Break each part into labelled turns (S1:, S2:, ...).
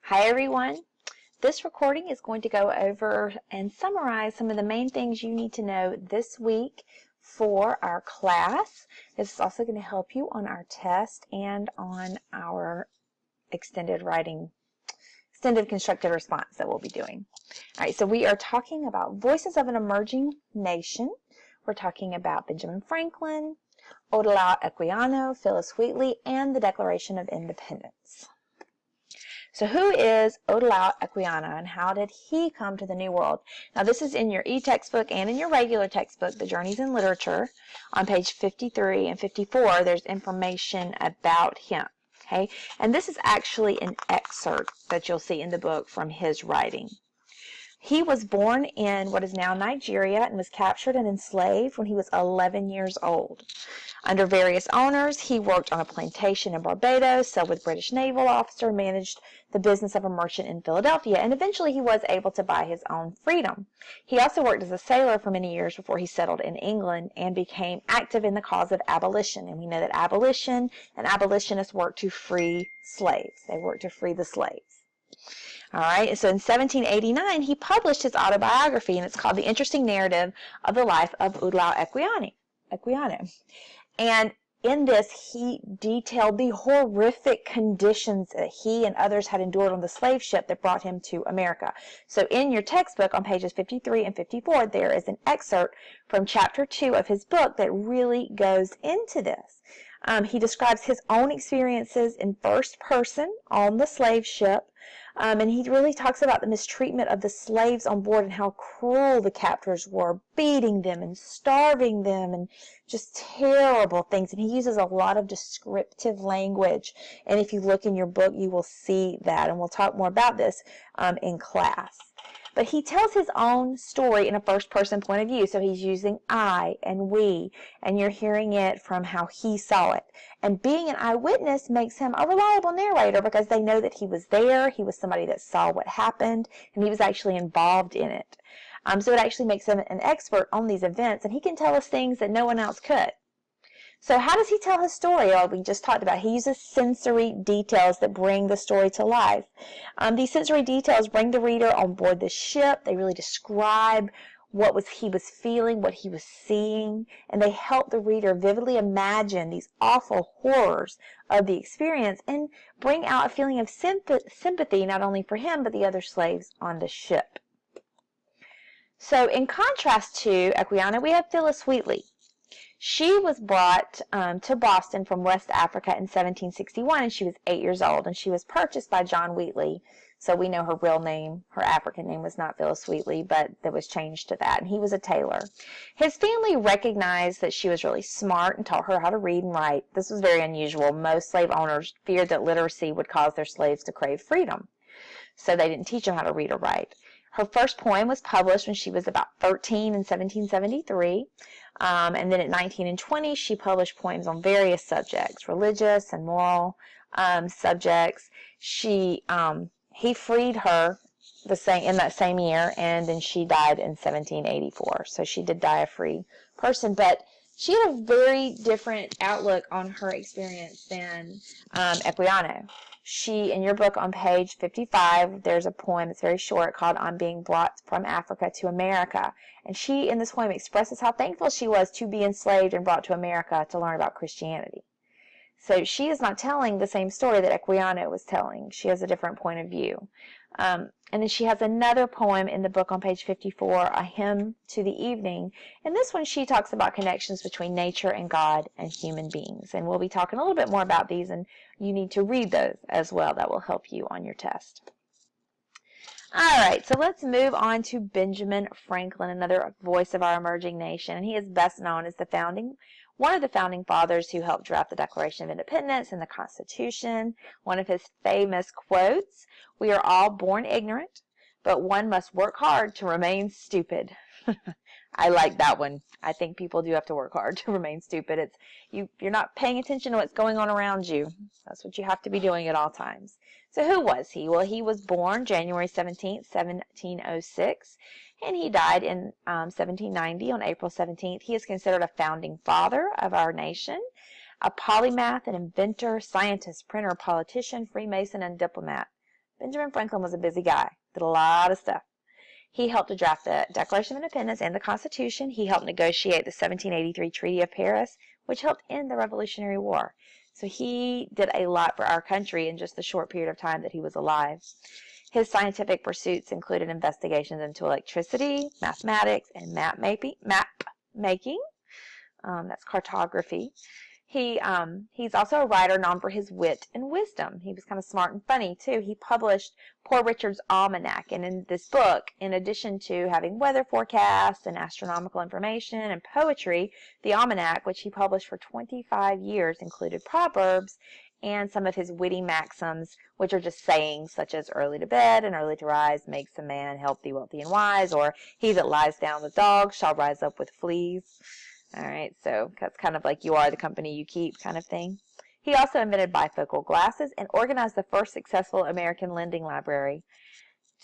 S1: Hi everyone. This recording is going to go over and summarize some of the main things you need to know this week for our class. This is also going to help you on our test and on our extended constructed response that we'll be doing. All right, so we are talking about Voices of an Emerging Nation. We're talking about Benjamin Franklin, Odilao Equiano, Phyllis Wheatley, and the Declaration of Independence. So who is Odilao Equiano and how did he come to the New World? Now this is in your e-textbook and in your regular textbook, the Journeys in Literature. On page 53 and 54, there's information about him. Okay, and this is actually an excerpt that you'll see in the book from his writing. He was born in what is now Nigeria and was captured and enslaved when he was 11 years old. Under various owners, he worked on a plantation in Barbados, sailed with British naval officer, managed the business of a merchant in Philadelphia, and eventually he was able to buy his own freedom. He also worked as a sailor for many years before he settled in England and became active in the cause of abolition. And we know that abolition and abolitionists work to free slaves. They work to free the slaves. All right, so in 1789, he published his autobiography, and it's called The Interesting Narrative of the Life of Odilao Equiano. And in this, he detailed the horrific conditions that he and others had endured on the slave ship that brought him to America. So in your textbook on pages 53 and 54, there is an excerpt from chapter 2 of his book that really goes into this. He describes his own experiences in first person on the slave ship, and he really talks about the mistreatment of the slaves on board and how cruel the captors were, beating them and starving them and just terrible things. And he uses a lot of descriptive language. And if you look in your book, you will see that. And we'll talk more about this in class. But he tells his own story in a first-person point of view. So he's using I and we, and you're hearing it from how he saw it. And being an eyewitness makes him a reliable narrator because they know that he was there, he was somebody that saw what happened, and he was actually involved in it. So it actually makes him an expert on these events, and he can tell us things that no one else could. So how does he tell his story? Well, we just talked about he uses sensory details that bring the story to life. These sensory details bring the reader on board the ship. They really describe what he was feeling, what he was seeing, and they help the reader vividly imagine these awful horrors of the experience and bring out a feeling of sympathy not only for him but the other slaves on the ship. So in contrast to Equiano, we have Phyllis Wheatley. She was brought to Boston from West Africa in 1761, and she was 8 years old, and she was purchased by John Wheatley. So we know her real name, her African name was not Phyllis Wheatley, but that was changed to that, and he was a tailor. His family recognized that she was really smart and taught her how to read and write. This was very unusual. Most slave owners feared that literacy would cause their slaves to crave freedom, so they didn't teach them how to read or write. Her first poem was published when she was about 13 in 1773. And then at 19 and 20, she published poems on various subjects, religious and moral subjects. He freed her in that same year, and then she died in 1784. So she did die a free person, but she had a very different outlook on her experience than Equiano. In your book on page 55, there's a poem that's very short called On Being Brought from Africa to America. And she, in this poem, expresses how thankful she was to be enslaved and brought to America to learn about Christianity. So she is not telling the same story that Equiano was telling. She has a different point of view. And then she has another poem in the book on page 54, A Hymn to the Evening. And this one she talks about connections between nature and God and human beings. And we'll be talking a little bit more about these, and you need to read those as well. That will help you on your test. All right, so let's move on to Benjamin Franklin, another voice of our emerging nation. And he is best known as one of the founding fathers who helped draft the Declaration of Independence and the Constitution. One of his famous quotes, "We are all born ignorant, but one must work hard to remain stupid." I like that one. I think people do have to work hard to remain stupid. You're not paying attention to what's going on around you. That's what you have to be doing at all times. So who was he? Well, he was born January 17th, 1706, and he died in 1790 on April 17th. He is considered a founding father of our nation, a polymath, an inventor, scientist, printer, politician, Freemason, and diplomat. Benjamin Franklin was a busy guy, did a lot of stuff. He helped to draft the Declaration of Independence and the Constitution. He helped negotiate the 1783 Treaty of Paris, which helped end the Revolutionary War. So he did a lot for our country in just the short period of time that he was alive. His scientific pursuits included investigations into electricity, mathematics, and map making. That's cartography. He's also a writer known for his wit and wisdom. He was kind of smart and funny, too. He published Poor Richard's Almanac, and in this book, in addition to having weather forecasts and astronomical information and poetry, the Almanac, which he published for 25 years, included proverbs and some of his witty maxims, which are just sayings such as early to bed and early to rise makes a man healthy, wealthy, and wise, or he that lies down with dogs shall rise up with fleas. All right, so that's kind of like you are the company you keep kind of thing. He also invented bifocal glasses and organized the first successful American lending library.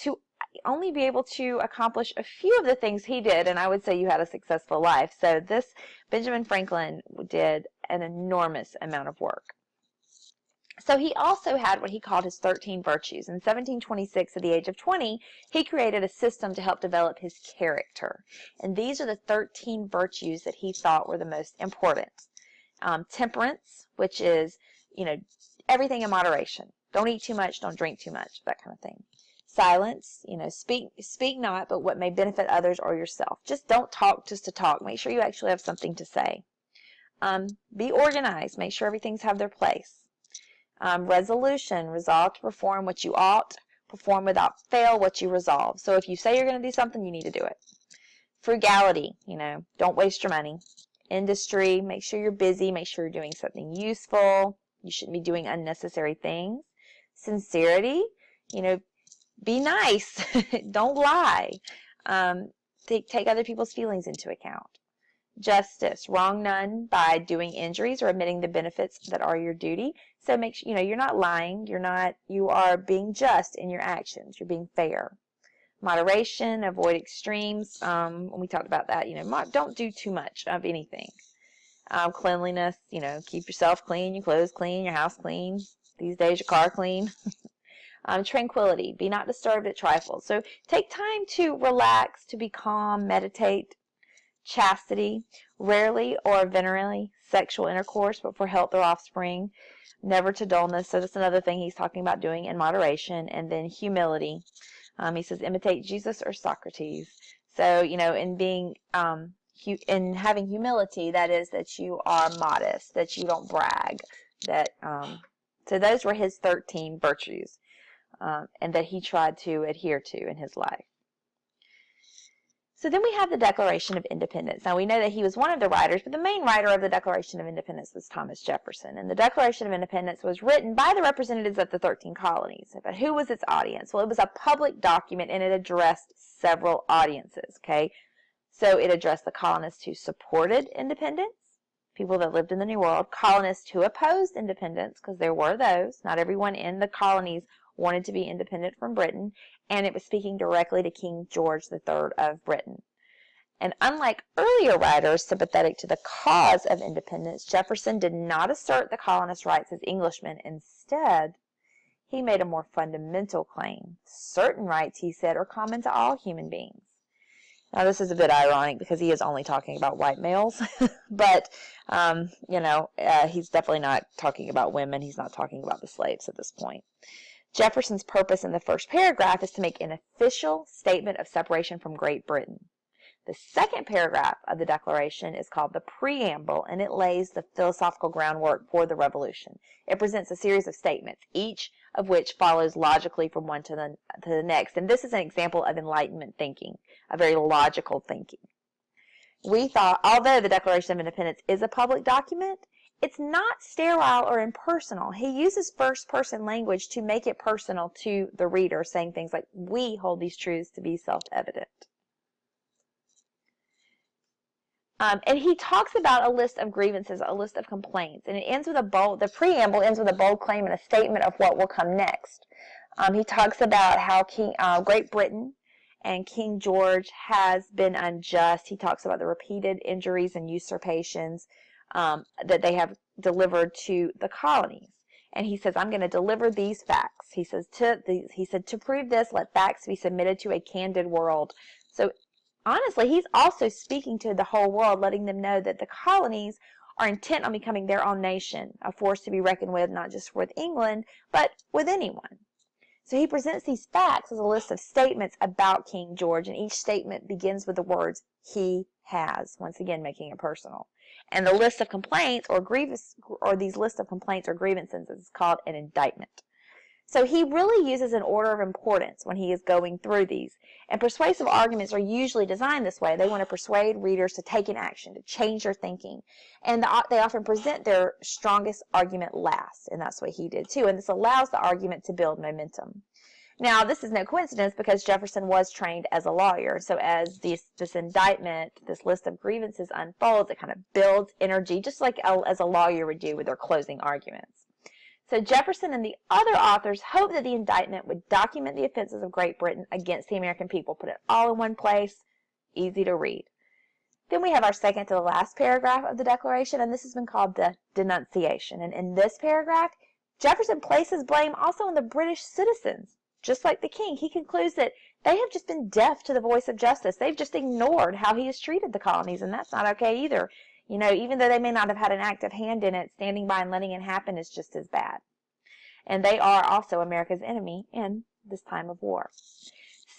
S1: To only be able to accomplish a few of the things he did, and I would say you had a successful life. So this Benjamin Franklin did an enormous amount of work. So he also had what he called his 13 virtues. In 1726, at the age of 20, he created a system to help develop his character. And these are the 13 virtues that he thought were the most important. Temperance, which is, everything in moderation. Don't eat too much, don't drink too much, that kind of thing. Silence, speak not, but what may benefit others or yourself. Just don't talk just to talk. Make sure you actually have something to say. Be organized. Make sure everything's have their place. Resolution, resolve to perform what you ought, perform without fail what you resolve. So if you say you're going to do something, you need to do it. Frugality, don't waste your money. Industry, make sure you're busy, make sure you're doing something useful. You shouldn't be doing unnecessary things. Sincerity, be nice. Don't lie. Take other people's feelings into account. Justice, wrong none by doing injuries or omitting the benefits that are your duty. So make sure, you're not lying, you are being just in your actions, you're being fair. Moderation, avoid extremes. When we talked about that, don't do too much of anything. Cleanliness, keep yourself clean, your clothes clean, your house clean. These days, your car clean. Tranquility, be not disturbed at trifles. So take time to relax, to be calm, meditate. Chastity, rarely or venereally sexual intercourse, but for health or offspring. Never to dullness. So that's another thing he's talking about doing in moderation. And then humility. He says, imitate Jesus or Socrates. So, in being, in having humility, that is that you are modest, that you don't brag. So those were his 13 virtues, and that he tried to adhere to in his life. So then we have the Declaration of Independence. Now we know that he was one of the writers, but the main writer of the Declaration of Independence was Thomas Jefferson. And the Declaration of Independence was written by the representatives of the 13 colonies. But who was its audience? Well, it was a public document and it addressed several audiences, okay? So it addressed the colonists who supported independence, people that lived in the New World, colonists who opposed independence, because there were those. Not everyone in the colonies wanted to be independent from Britain, and it was speaking directly to King George III of Britain. And unlike earlier writers sympathetic to the cause of independence, Jefferson did not assert the colonists' rights as Englishmen. Instead, he made a more fundamental claim. Certain rights, he said, are common to all human beings. Now, this is a bit ironic because he is only talking about white males, but, he's definitely not talking about women. He's not talking about the slaves at this point. Jefferson's purpose in the first paragraph is to make an official statement of separation from Great Britain. The second paragraph of the Declaration is called the Preamble, and it lays the philosophical groundwork for the Revolution. It presents a series of statements, each of which follows logically from one to the next. And this is an example of Enlightenment thinking, a very logical thinking. We thought, although the Declaration of Independence is a public document, it's not sterile or impersonal. He uses first-person language to make it personal to the reader, saying things like, we hold these truths to be self-evident. And he talks about a list of grievances, a list of complaints, and it ends with the preamble ends with a bold claim and a statement of what will come next. He talks about how Great Britain and King George has been unjust. He talks about the repeated injuries and usurpations that they have delivered to the colonies. and he says, I'm going to deliver these facts. He said, to prove this, let facts be submitted to a candid world. So honestly, he's also speaking to the whole world, letting them know that the colonies are intent on becoming their own nation, a force to be reckoned with, not just with England, but with anyone. So he presents these facts as a list of statements about King George, and each statement begins with the words, he has, once again making it personal. And the list of complaints these list of complaints or grievances is called an indictment. So he really uses an order of importance when he is going through these. And persuasive arguments are usually designed this way. They want to persuade readers to take an action, to change their thinking. And they often present their strongest argument last. And that's what he did too. And this allows the argument to build momentum. Now, this is no coincidence because Jefferson was trained as a lawyer. So as this indictment, this list of grievances unfolds, it kind of builds energy, just like as a lawyer would do with their closing arguments. So Jefferson and the other authors hoped that the indictment would document the offenses of Great Britain against the American people, put it all in one place, easy to read. Then we have our second to the last paragraph of the Declaration, and this has been called the denunciation. And in this paragraph, Jefferson places blame also on the British citizens. Just like the king, he concludes that they have just been deaf to the voice of justice. They've just ignored how he has treated the colonies, and that's not okay either. You know, even though they may not have had an active hand in it, standing by and letting it happen is just as bad. And they are also America's enemy in this time of war.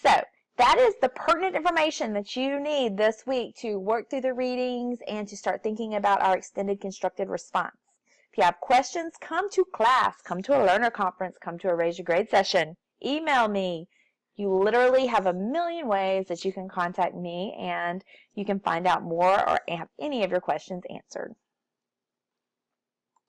S1: So, that is the pertinent information that you need this week to work through the readings and to start thinking about our extended constructed response. If you have questions, come to class, come to a learner conference, come to a Raise Your Grade session. Email me. You literally have a million ways that you can contact me, and you can find out more or have any of your questions answered.